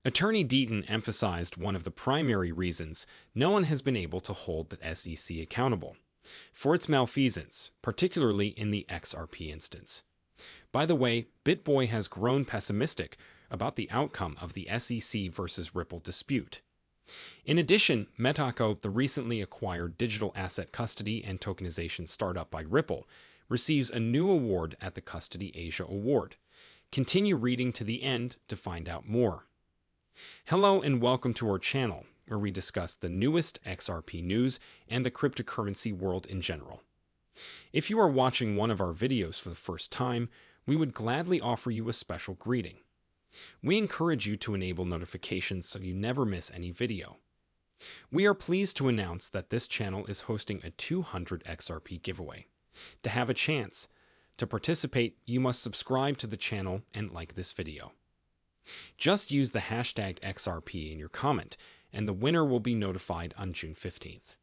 Attorney Deaton emphasized one of the primary reasons no one has been able to hold the SEC accountable for its malfeasance, particularly in the XRP instance. By the way, BitBoy has grown pessimistic about the outcome of the SEC versus Ripple dispute. In addition, Metaco, the recently acquired digital asset custody and tokenization startup by Ripple, receives a new award at the Custody Asia Award. Continue reading to the end to find out more. Hello and welcome to our channel, where we discuss the newest XRP news and the cryptocurrency world in general. If you are watching one of our videos for the first time, we would gladly offer you a special greeting. We encourage you to enable notifications so you never miss any video. We are pleased to announce that this channel is hosting a 200 XRP giveaway. To have a chance to participate, you must subscribe to the channel and like this video. Just use the hashtag XRP in your comment, and the winner will be notified on June 15th.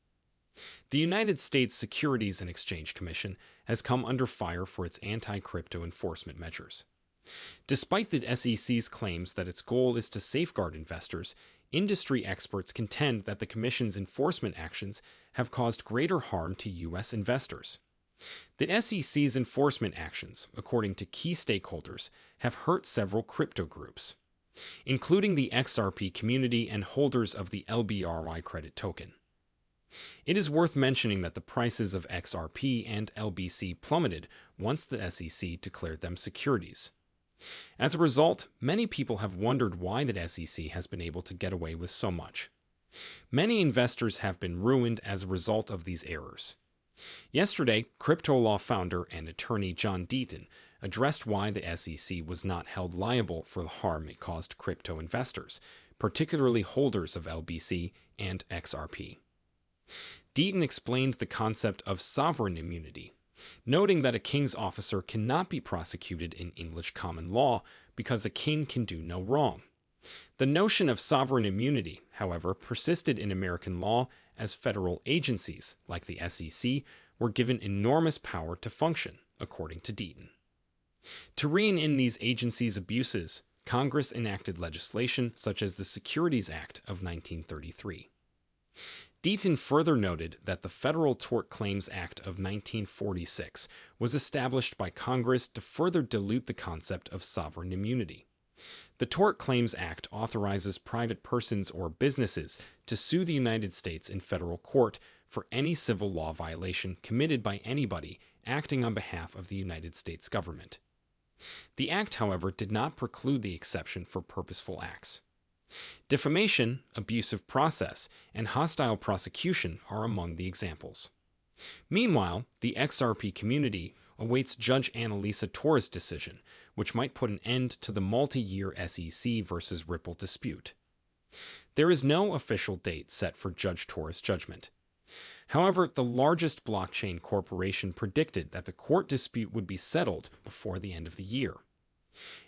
The United States Securities and Exchange Commission has come under fire for its anti-crypto enforcement measures. Despite the SEC's claims that its goal is to safeguard investors, industry experts contend that the Commission's enforcement actions have caused greater harm to U.S. investors. The SEC's enforcement actions, according to key stakeholders, have hurt several crypto groups, including the XRP community and holders of the LBRY credit token. It is worth mentioning that the prices of XRP and LBC plummeted once the SEC declared them securities. As a result, many people have wondered why the SEC has been able to get away with so much. Many investors have been ruined as a result of these errors. Yesterday, crypto law founder and attorney John Deaton addressed why the SEC was not held liable for the harm it caused crypto investors, particularly holders of LBC and XRP. Deaton explained the concept of sovereign immunity, noting that a king's officer cannot be prosecuted in English common law because a king can do no wrong. The notion of sovereign immunity, however, persisted in American law as federal agencies, like the SEC, were given enormous power to function, according to Deaton. To rein in these agencies' abuses, Congress enacted legislation such as the Securities Act of 1933. Deaton further noted that the Federal Tort Claims Act of 1946 was established by Congress to further dilute the concept of sovereign immunity. The Tort Claims Act authorizes private persons or businesses to sue the United States in federal court for any civil law violation committed by anybody acting on behalf of the United States government. The act, however, did not preclude the exception for purposeful acts. Defamation, abusive process, and hostile prosecution are among the examples. Meanwhile, the XRP community awaits Judge Annalisa Torres' decision, which might put an end to the multi-year SEC versus Ripple dispute. There is no official date set for Judge Torres' judgment. However, the largest blockchain corporation predicted that the court dispute would be settled before the end of the year.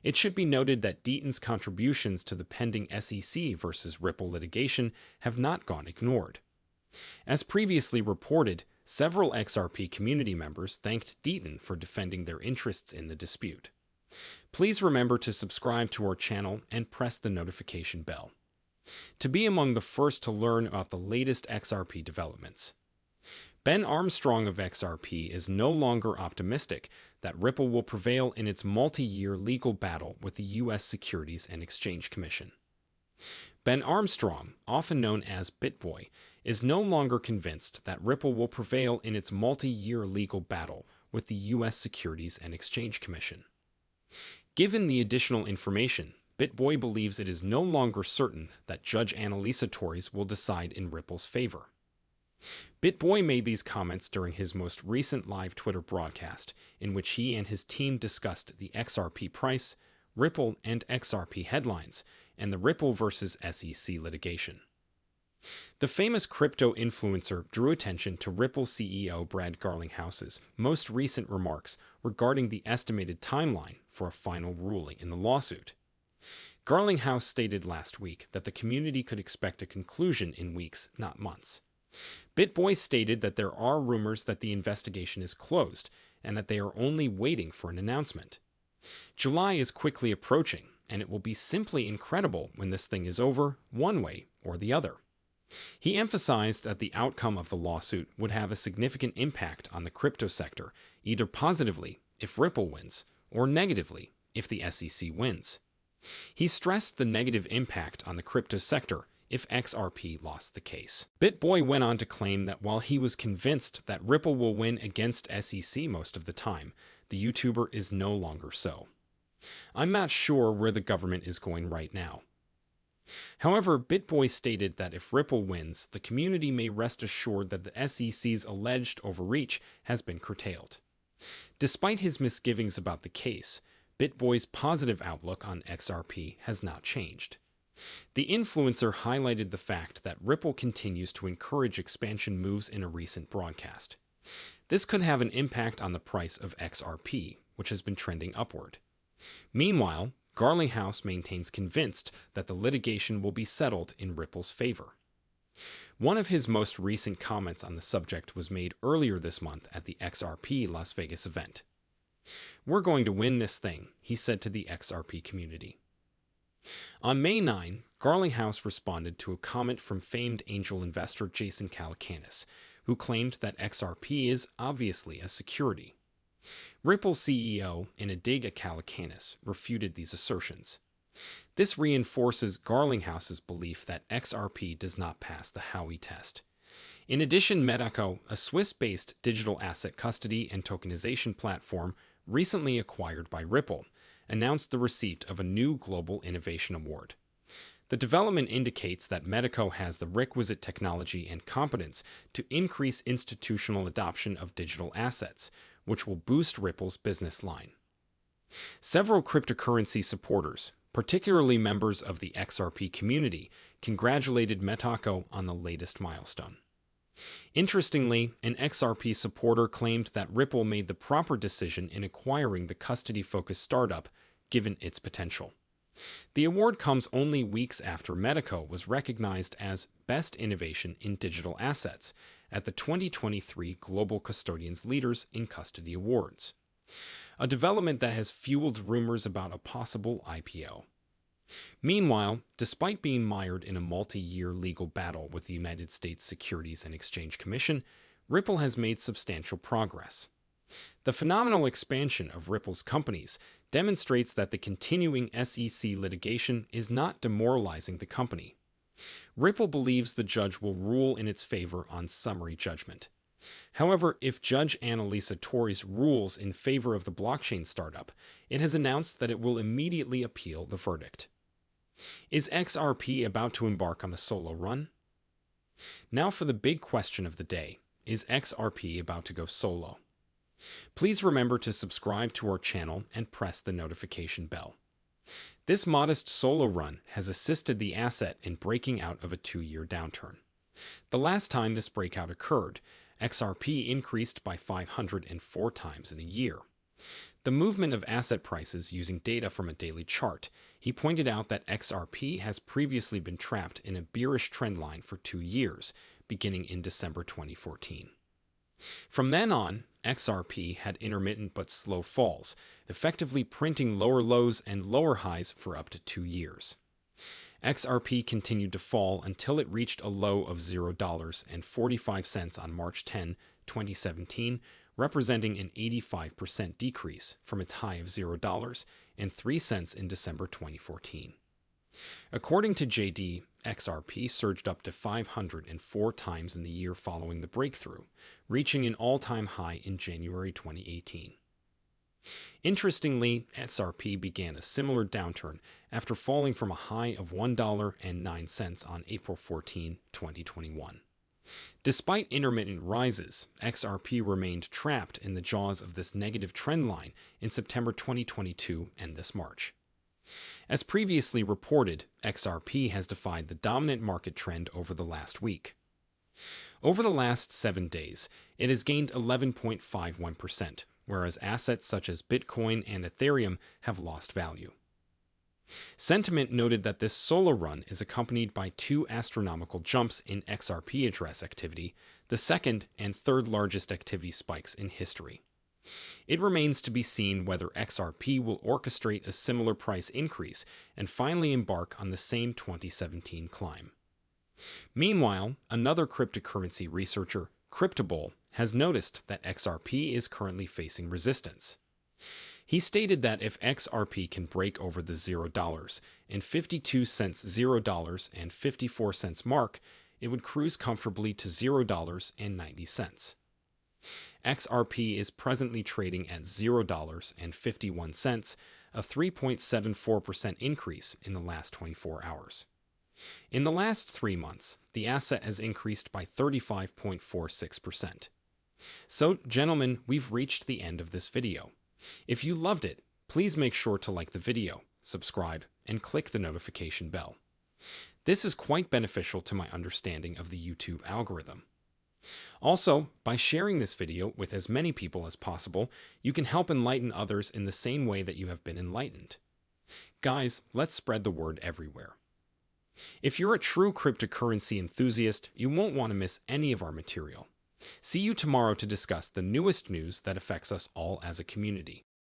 It should be noted that Deaton's contributions to the pending SEC versus Ripple litigation have not gone ignored. As previously reported, several XRP community members thanked Deaton for defending their interests in the dispute. Please remember to subscribe to our channel and press the notification bell to be among the first to learn about the latest XRP developments. Ben Armstrong of XRP is no longer optimistic that Ripple will prevail in its multi-year legal battle with the U.S. Securities and Exchange Commission. Ben Armstrong, often known as BitBoy, is no longer convinced that Ripple will prevail in its multi-year legal battle with the U.S. Securities and Exchange Commission. Given the additional information, BitBoy believes it is no longer certain that Judge Annalisa Torres will decide in Ripple's favor. BitBoy made these comments during his most recent live Twitter broadcast, in which he and his team discussed the XRP price, Ripple and XRP headlines, and the Ripple versus SEC litigation. The famous crypto influencer drew attention to Ripple CEO Brad Garlinghouse's most recent remarks regarding the estimated timeline for a final ruling in the lawsuit. Garlinghouse stated last week that the community could expect a conclusion in weeks, not months. BitBoy stated that there are rumors that the investigation is closed and that they are only waiting for an announcement. July is quickly approaching, and it will be simply incredible when this thing is over, one way or the other. He emphasized that the outcome of the lawsuit would have a significant impact on the crypto sector, either positively if Ripple wins, or negatively if the SEC wins. He stressed the negative impact on the crypto sector if XRP lost the case. BitBoy went on to claim that while he was convinced that Ripple will win against SEC most of the time, the YouTuber is no longer so. I'm not sure where the government is going right now. However, BitBoy stated that if Ripple wins, the community may rest assured that the SEC's alleged overreach has been curtailed. Despite his misgivings about the case, BitBoy's positive outlook on XRP has not changed. The influencer highlighted the fact that Ripple continues to encourage expansion moves in a recent broadcast. This could have an impact on the price of XRP, which has been trending upward. Meanwhile, Garlinghouse maintains convinced that the litigation will be settled in Ripple's favor. One of his most recent comments on the subject was made earlier this month at the XRP Las Vegas event. "We're going to win this thing," he said to the XRP community. On May 9, Garlinghouse responded to a comment from famed angel investor Jason Calacanis, who claimed that XRP is obviously a security. Ripple CEO, in a dig at Calacanis, refuted these assertions. This reinforces Garlinghouse's belief that XRP does not pass the Howey test. In addition, Metaco, a Swiss-based digital asset custody and tokenization platform recently acquired by Ripple, announced the receipt of a new Global Innovation Award. The development indicates that Metaco has the requisite technology and competence to increase institutional adoption of digital assets, which will boost Ripple's business line. Several cryptocurrency supporters, particularly members of the XRP community, congratulated Metaco on the latest milestone. Interestingly, an XRP supporter claimed that Ripple made the proper decision in acquiring the custody-focused startup, given its potential. The award comes only weeks after Metaco was recognized as Best Innovation in Digital Assets at the 2023 Global Custodians Leaders in Custody Awards, a development that has fueled rumors about a possible IPO. Meanwhile, despite being mired in a multi-year legal battle with the United States Securities and Exchange Commission, Ripple has made substantial progress. The phenomenal expansion of Ripple's companies demonstrates that the continuing SEC litigation is not demoralizing the company. Ripple believes the judge will rule in its favor on summary judgment. However, if Judge Annalisa Torres rules in favor of the blockchain startup, it has announced that it will immediately appeal the verdict. Is XRP about to embark on a solo run? Now for the big question of the day. Is XRP about to go solo? Please remember to subscribe to our channel and press the notification bell. This modest solo run has assisted the asset in breaking out of a 2-year downturn. The last time this breakout occurred, XRP increased by 504 times in a year. The movement of asset prices using data from a daily chart, he pointed out that XRP has previously been trapped in a bearish trend line for 2 years, beginning in December 2014. From then on, XRP had intermittent but slow falls, effectively printing lower lows and lower highs for up to 2 years. XRP continued to fall until it reached a low of $0.45 on March 10, 2017, representing an 85% decrease from its high of $0.03 in December 2014. According to JD, XRP surged up to 504 times in the year following the breakthrough, reaching an all-time high in January 2018. Interestingly, XRP began a similar downturn after falling from a high of $1.09 on April 14, 2021. Despite intermittent rises, XRP remained trapped in the jaws of this negative trend line in September 2022 and this March. As previously reported, XRP has defied the dominant market trend over the last week. Over the last 7 days, it has gained 11.51%, whereas assets such as Bitcoin and Ethereum have lost value. Sentiment noted that this solo run is accompanied by 2 astronomical jumps in XRP address activity, the second and third largest activity spikes in history. It remains to be seen whether XRP will orchestrate a similar price increase and finally embark on the same 2017 climb. Meanwhile, another cryptocurrency researcher, Cryptobol, has noticed that XRP is currently facing resistance. He stated that if XRP can break over the $0.52 $0.54 mark, it would cruise comfortably to $0.90. XRP is presently trading at $0.51, a 3.74% increase in the last 24 hours. In the last 3 months, the asset has increased by 35.46%. So, gentlemen, we've reached the end of this video. If you loved it, please make sure to like the video, subscribe, and click the notification bell. This is quite beneficial to my understanding of the YouTube algorithm. Also, by sharing this video with as many people as possible, you can help enlighten others in the same way that you have been enlightened. Guys, let's spread the word everywhere. If you're a true cryptocurrency enthusiast, you won't want to miss any of our material. See you tomorrow to discuss the newest news that affects us all as a community.